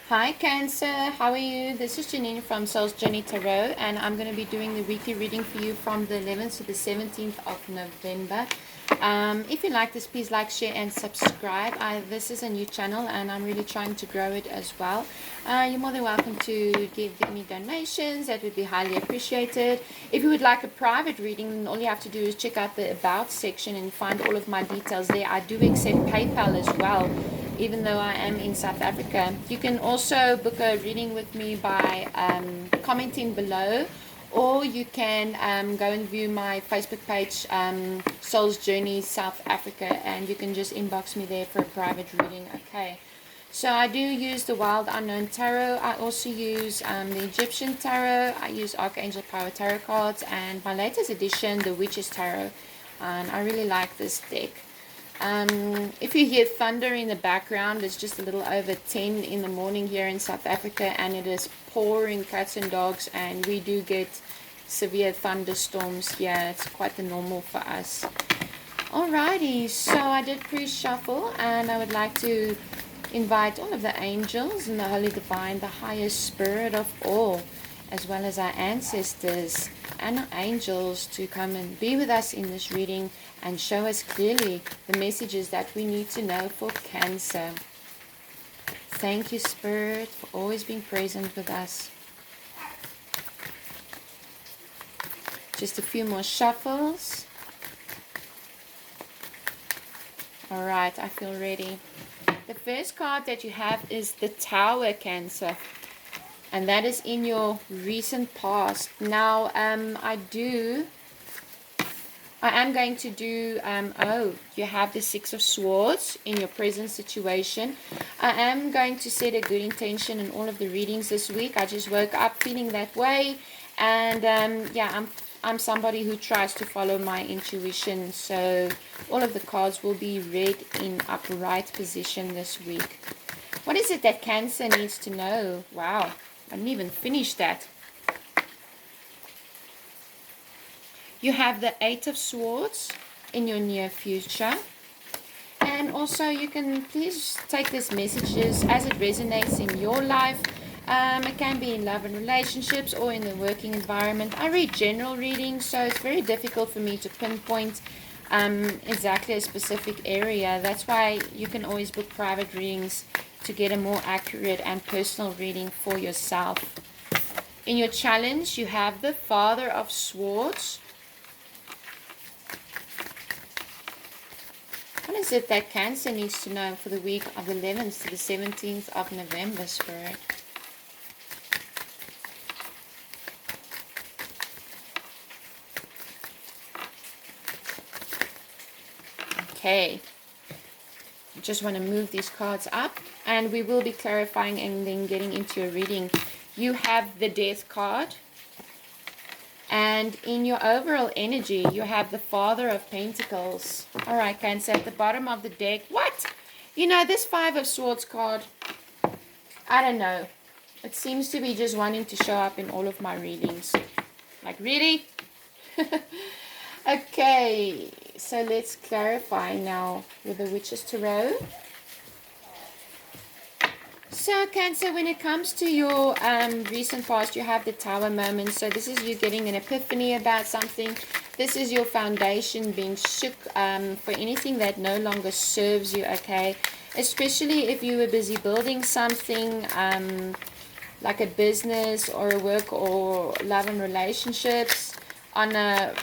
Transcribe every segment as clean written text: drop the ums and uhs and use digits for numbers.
Hi Cancer, how are you? This is Janine from Soul's Journey Tarot, and I'm going to be doing the weekly reading for you from the 11th to the 17th of November. If you like this, please like, share, and subscribe. This is a new channel, and I'm really trying to grow it as well. You're more than welcome to give me donations. That would be highly appreciated. If you would like a private reading, then all you have to do is check out the About section and find all of my details there. I do accept PayPal as well, even though I am in South Africa. You can also book a reading with me by commenting below, or you can go and view my Facebook page, Soul's Journey South Africa, and you can just inbox me there for a private reading. Okay, so I do use the Wild Unknown Tarot. I also use the Egyptian Tarot. I use Archangel Power Tarot cards, and my latest edition, the Witches Tarot. And I really like this deck. If you hear thunder in the background, it's just a little over 10 in the morning here in South Africa, and it is pouring cats and dogs, and we do get severe thunderstorms here. It's quite the normal for us. Alrighty, so I did pre-shuffle, and I would like to invite all of the angels and the Holy Divine, the highest spirit of all, as well as our ancestors and our angels, to come and be with us in this reading and show us clearly the messages that we need to know for Cancer. Thank you, Spirit, for always being present with us. Just a few more shuffles. Alright, I feel ready. The first card that you have is the Tower, Cancer. And that is in your recent past. Now, I am going to do, you have the Six of Swords in your present situation. I am going to set a good intention in all of the readings this week. I just woke up feeling that way. And, I'm somebody who tries to follow my intuition. So, all of the cards will be read in upright position this week. What is it that Cancer needs to know? Wow, I didn't even finish that. You have the Eight of Swords in your near future. And also you can please take these messages as it resonates in your life. It can be in love and relationships or in the working environment. I read general readings, so it's very difficult for me to pinpoint exactly a specific area. That's why you can always book private readings to get a more accurate and personal reading for yourself. In your challenge, you have the Father of Swords. What is it that Cancer needs to know for the week of the 11th to the 17th of November, Spirit? Okay. I just want to move these cards up, and we will be clarifying and then getting into your reading. You have the Death card. And in your overall energy, you have the Father of Pentacles. Alright, Cancer, at the bottom of the deck. What? You know, this Five of Swords card, I don't know. It seems to be just wanting to show up in all of my readings. Like, really? Okay, so let's clarify now with the Witches Tarot. So Cancer, when it comes to your recent past, you have the Tower moment. So this is you getting an epiphany about something. This is your foundation being shook for anything that no longer serves you, okay? Especially if you were busy building something like a business or a work or love and relationships on a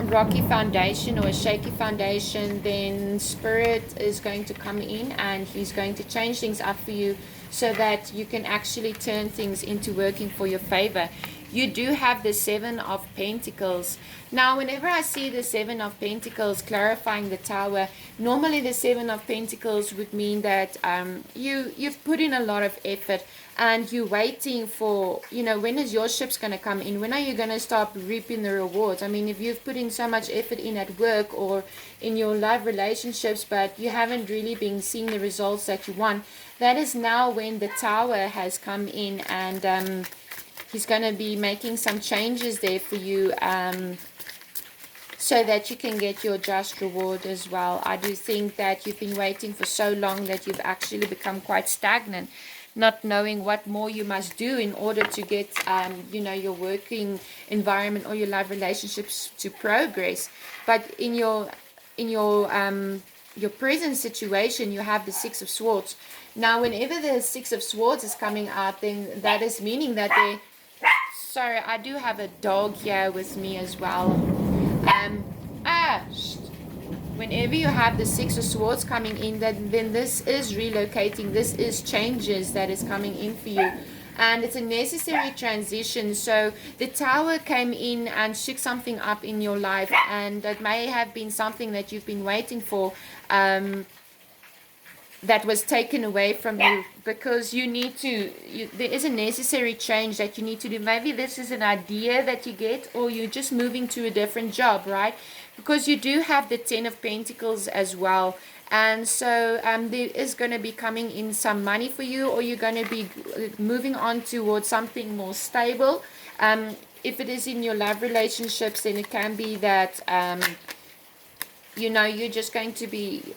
rocky foundation or a shaky foundation, then Spirit is going to come in and he's going to change things up for you, so that you can actually turn things into working for your favor. You do have the Seven of Pentacles. Now, whenever I see the Seven of Pentacles clarifying the Tower, normally the Seven of Pentacles would mean that you've put in a lot of effort and you're waiting for, when is your ship's going to come in? When are you going to start reaping the rewards? I mean, if you've put in so much effort in at work or in your love relationships, but you haven't really been seeing the results that you want, that is now when the Tower has come in, and he's going to be making some changes there for you, so that you can get your just reward as well. I do think that you've been waiting for so long that you've actually become quite stagnant. not knowing what more you must do in order to get, you know, your working environment or your love relationships to progress. But in your present situation, you have the Six of Swords. Now, whenever the Six of Swords is coming out, then that is meaning that they... Sorry, I do have a dog here with me as well. Um, ah, whenever you have the Six of Swords coming in, then this is relocating, this is changes that is coming in for you. And it's a necessary transition. So the Tower came in and shook something up in your life, and it may have been something that you've been waiting for, that was taken away from you, because you need to, there is a necessary change that you need to do. Maybe this is an idea that you get, or you're just moving to a different job, right? Because you do have the Ten of Pentacles as well. And so there is going to be coming in some money for you, or you're going to be moving on towards something more stable. If it is in your love relationships, then it can be that, you know, you're just going to be...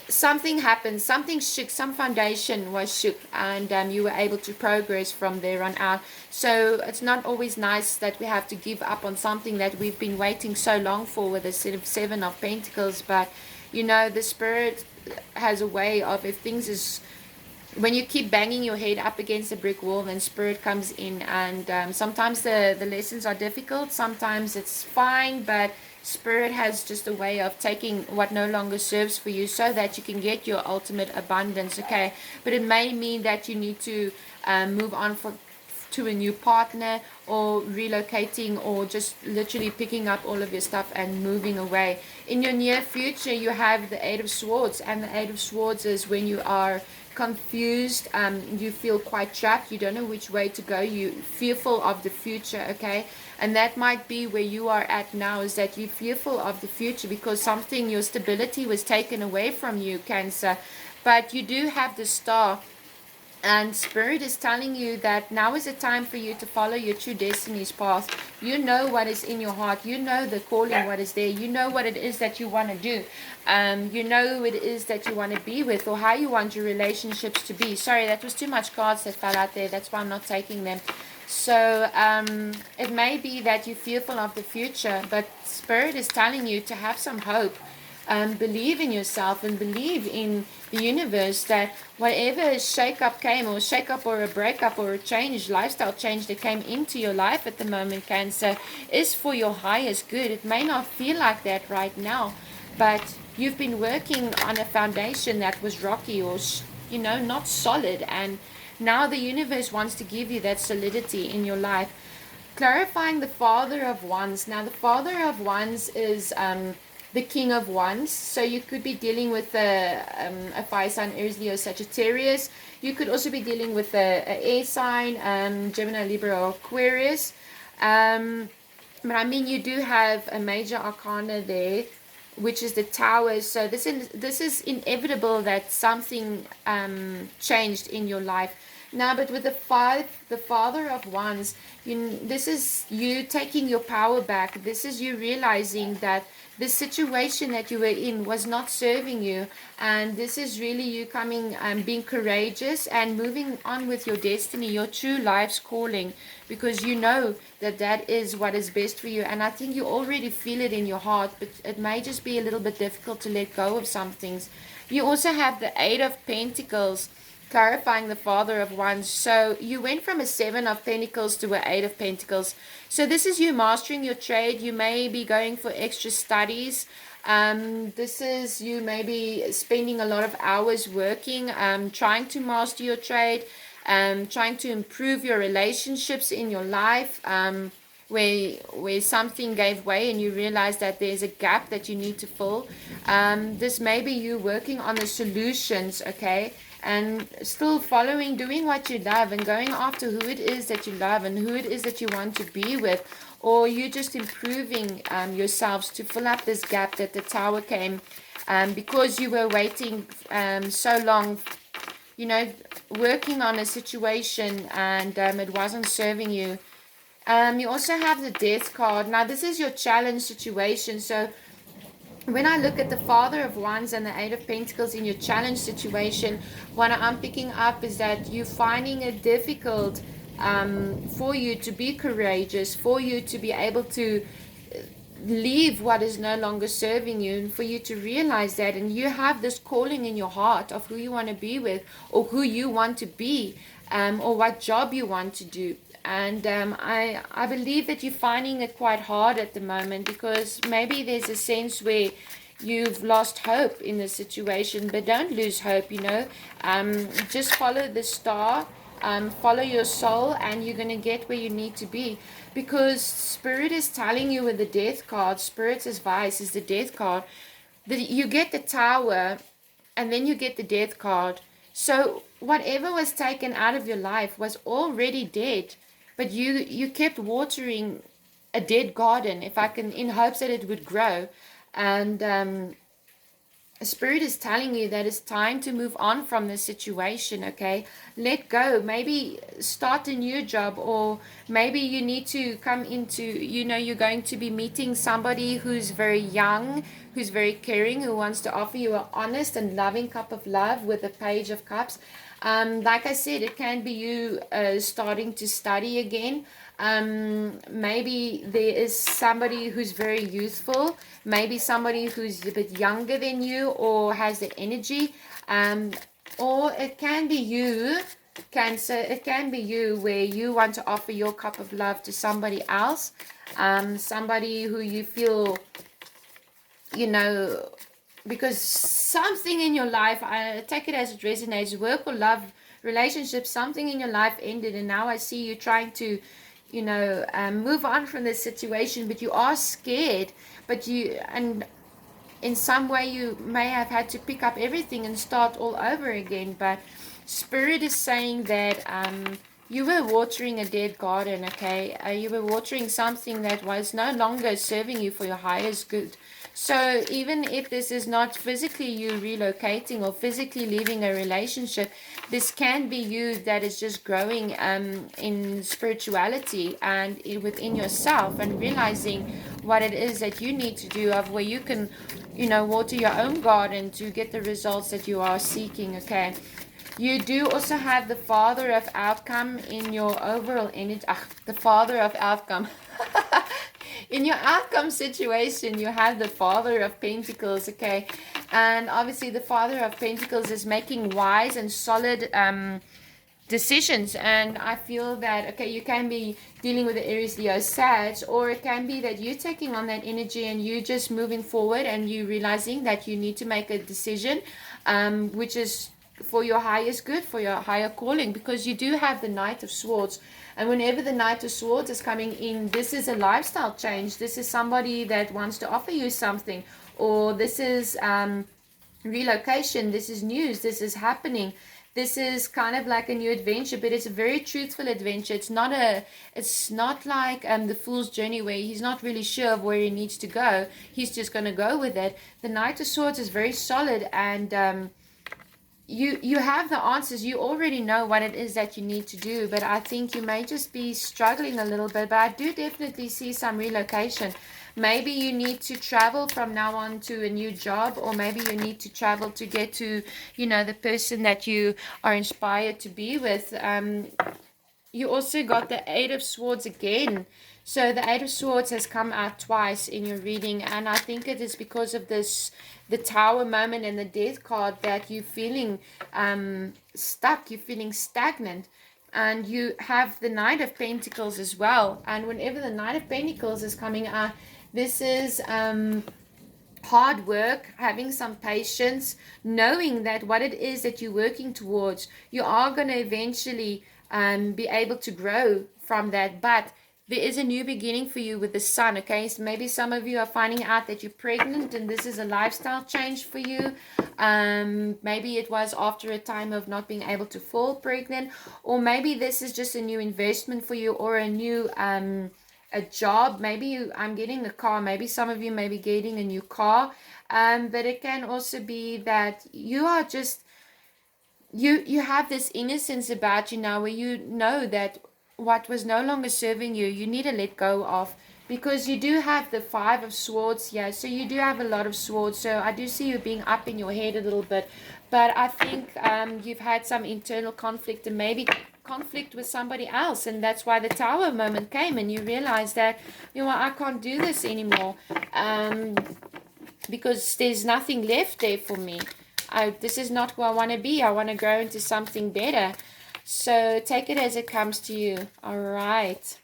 Something happened, something shook, some foundation was shook, and you were able to progress from there on out. So it's not always nice that we have to give up on something that we've been waiting so long for with the Seven of Pentacles. But you know, the Spirit has a way of, if things is... When you keep banging your head up against a brick wall, then Spirit comes in, and sometimes the lessons are difficult, sometimes it's fine, but Spirit has just a way of taking what no longer serves for you so that you can get your ultimate abundance, okay? But it may mean that you need to move on to a new partner, or relocating, or just literally picking up all of your stuff and moving away. In your near future, you have the Eight of Swords, and the Eight of Swords is when you are confused, you feel quite trapped, you don't know which way to go, you fearful of the future, okay? And that might be where you are at now, is that you're fearful of the future because something, your stability was taken away from you, Cancer. But you do have the Star, and Spirit is telling you that now is the time for you to follow your true destiny's path. You know what is in your heart. You know the calling, what is there. You know what it is that you want to do. You know who it is that you want to be with, or how you want your relationships to be. Sorry, that was too much cards that fell out there. That's why I'm not taking them. So it may be that you're fearful of the future, but Spirit is telling you to have some hope. Believe in yourself and believe in the universe, that whatever shake-up came, or shake-up or a breakup or a change, lifestyle change that came into your life at the moment, Cancer, is for your highest good. It may not feel like that right now, but you've been working on a foundation that was rocky, or you know, not solid, and now the universe wants to give you that solidity in your life. Clarifying the Father of Wands. Now the Father of Wands is the King of Wands. So you could be dealing with a fire sign, Aries, Leo, Sagittarius. You could also be dealing with a air sign, Gemini, Libra, or Aquarius. But I mean, you do have a major arcana there, which is the Tower. So this is inevitable that something changed in your life. Now, but with the Father of Wands, this is you taking your power back. This is you realizing that the situation that you were in was not serving you, and this is really you coming and being courageous and moving on with your destiny, your true life's calling, because you know that that is what is best for you. And I think you already feel it in your heart, but it may just be a little bit difficult to let go of some things. You also have the Eight of Pentacles, clarifying the Father of Wands. So you went from a Seven of Pentacles to an Eight of Pentacles. So this is you mastering your trade. You may be going for extra studies. This is you maybe spending a lot of hours working, trying to master your trade, trying to improve your relationships in your life, where something gave way and you realize that there's a gap that you need to fill. This may be you working on the solutions, okay? And still following, doing what you love, and going after who it is that you love and who it is that you want to be with. Or you just improving yourselves to fill up this gap that the Tower came, because you were waiting so long, you know, working on a situation, and it wasn't serving you. You also have the Death card. Now this is your challenge situation. So when I look at the Father of Wands and the Eight of Pentacles in your challenge situation, what I'm picking up is that you're finding it difficult for you to be courageous, for you to be able to leave what is no longer serving you, and for you to realize that, and you have this calling in your heart of who you want to be with, or who you want to be, or what job you want to do. And I believe that you're finding it quite hard at the moment, because maybe there's a sense where you've lost hope in the situation. But don't lose hope, just follow the star, follow your soul, and you're going to get where you need to be. Because Spirit is telling you with the Death card, Spirit's advice is the Death card, that you get the Tower and then you get the Death card. So whatever was taken out of your life was already dead, but you kept watering a dead garden, if I can, in hopes that it would grow. And Spirit is telling you that it's time to move on from this situation, okay? Let go. Maybe start a new job, or maybe you need to come into, you're going to be meeting somebody who's very young, who's very caring, who wants to offer you an honest and loving cup of love with the Page of Cups. Like I said, it can be you starting to study again. Maybe there is somebody who's very youthful, maybe somebody who's a bit younger than you or has the energy, or it can be you, Cancer. It can be you, where you want to offer your cup of love to somebody else, somebody who you feel, because something in your life, I take it as it resonates, work or love, relationship, something in your life ended, and now I see you trying to move on from this situation, but you are scared, and in some way you may have had to pick up everything and start all over again. But Spirit is saying that you were watering a dead garden, okay? You were watering something that was no longer serving you for your highest good. So even if this is not physically you relocating or physically leaving a relationship, this can be you that is just growing in spirituality and within yourself, and realizing what it is that you need to do, of where you can, water your own garden to get the results that you are seeking, okay? You do also have the Father of Outcome in your overall energy. The Father of Outcome. In your outcome situation, you have the Father of Pentacles, okay? And obviously the Father of Pentacles is making wise and solid decisions. And I feel that, okay, you can be dealing with the Aries, Leo, Sag, or it can be that you're taking on that energy and you just moving forward, and you realizing that you need to make a decision, which is for your highest good, for your higher calling, because you do have the Knight of Swords. And whenever the Knight of Swords is coming in, this is a lifestyle change. This is somebody that wants to offer you something, or this is relocation, this is news, this is happening. This is kind of like a new adventure, but it's a very truthful adventure. It's not like the Fool's Journey, where he's not really sure of where he needs to go. He's just going to go with it. The Knight of Swords is very solid, and you have the answers. You already know what it is that you need to do, but I think you may just be struggling a little bit. But I do definitely see some relocation. Maybe you need to travel from now on to a new job, or maybe you need to travel to get to, the person that you are inspired to be with. You also got the Eight of Swords again. So the Eight of Swords has come out twice in your reading, and I think it is because of this, the Tower moment and the Death card, that you're feeling stuck, you're feeling stagnant. And you have the Knight of Pentacles as well. And whenever the Knight of Pentacles is coming out, this is hard work, having some patience, knowing that what it is that you're working towards, you are going to eventually be able to grow from that. But there is a new beginning for you with the Sun, okay? So maybe some of you are finding out that you're pregnant, and this is a lifestyle change for you. Maybe it was after a time of not being able to fall pregnant, or maybe this is just a new investment for you, or a new a job. Maybe I'm getting a car. Maybe some of you may be getting a new car. But it can also be that you are just, you have this innocence about you now, where you know that what was no longer serving you, you need to let go of. because you do have the 5 of swords here, so you do have a lot of swords. So I do see you being up in your head a little bit, but I think you've had some internal conflict, and maybe conflict with somebody else, and that's why the Tower moment came, and you realize that, you know, I can't do this anymore, because there's nothing left there for me. This is not who I want to be. I want to grow into something better. So take it as it comes to you. All right.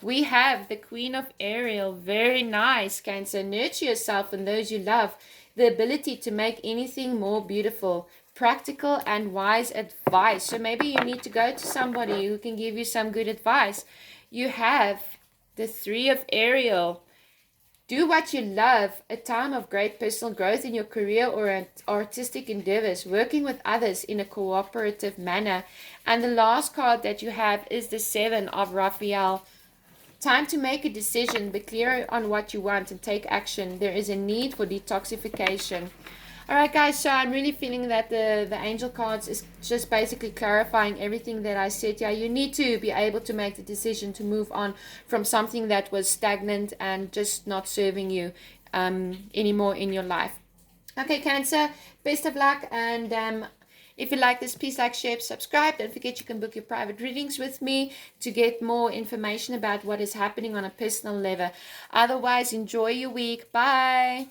We have the Queen of Ariel. Very nice, Cancer. Nurture yourself and those you love. The ability to make anything more beautiful. Practical and wise advice. So maybe you need to go to somebody who can give you some good advice. You have the 3 of Ariel. Do what you love, a time of great personal growth in your career or artistic endeavors, working with others in a cooperative manner. And the last card that you have is the 7 of Raphael. Time to make a decision, be clear on what you want and take action. There is a need for detoxification. All right, guys, so I'm really feeling that the angel cards is just basically clarifying everything that I said here. You need to be able to make the decision to move on from something that was stagnant and just not serving you anymore in your life. Okay, Cancer, best of luck. And if you like this, please like, share, subscribe. Don't forget you can book your private readings with me to get more information about what is happening on a personal level. Otherwise, enjoy your week. Bye.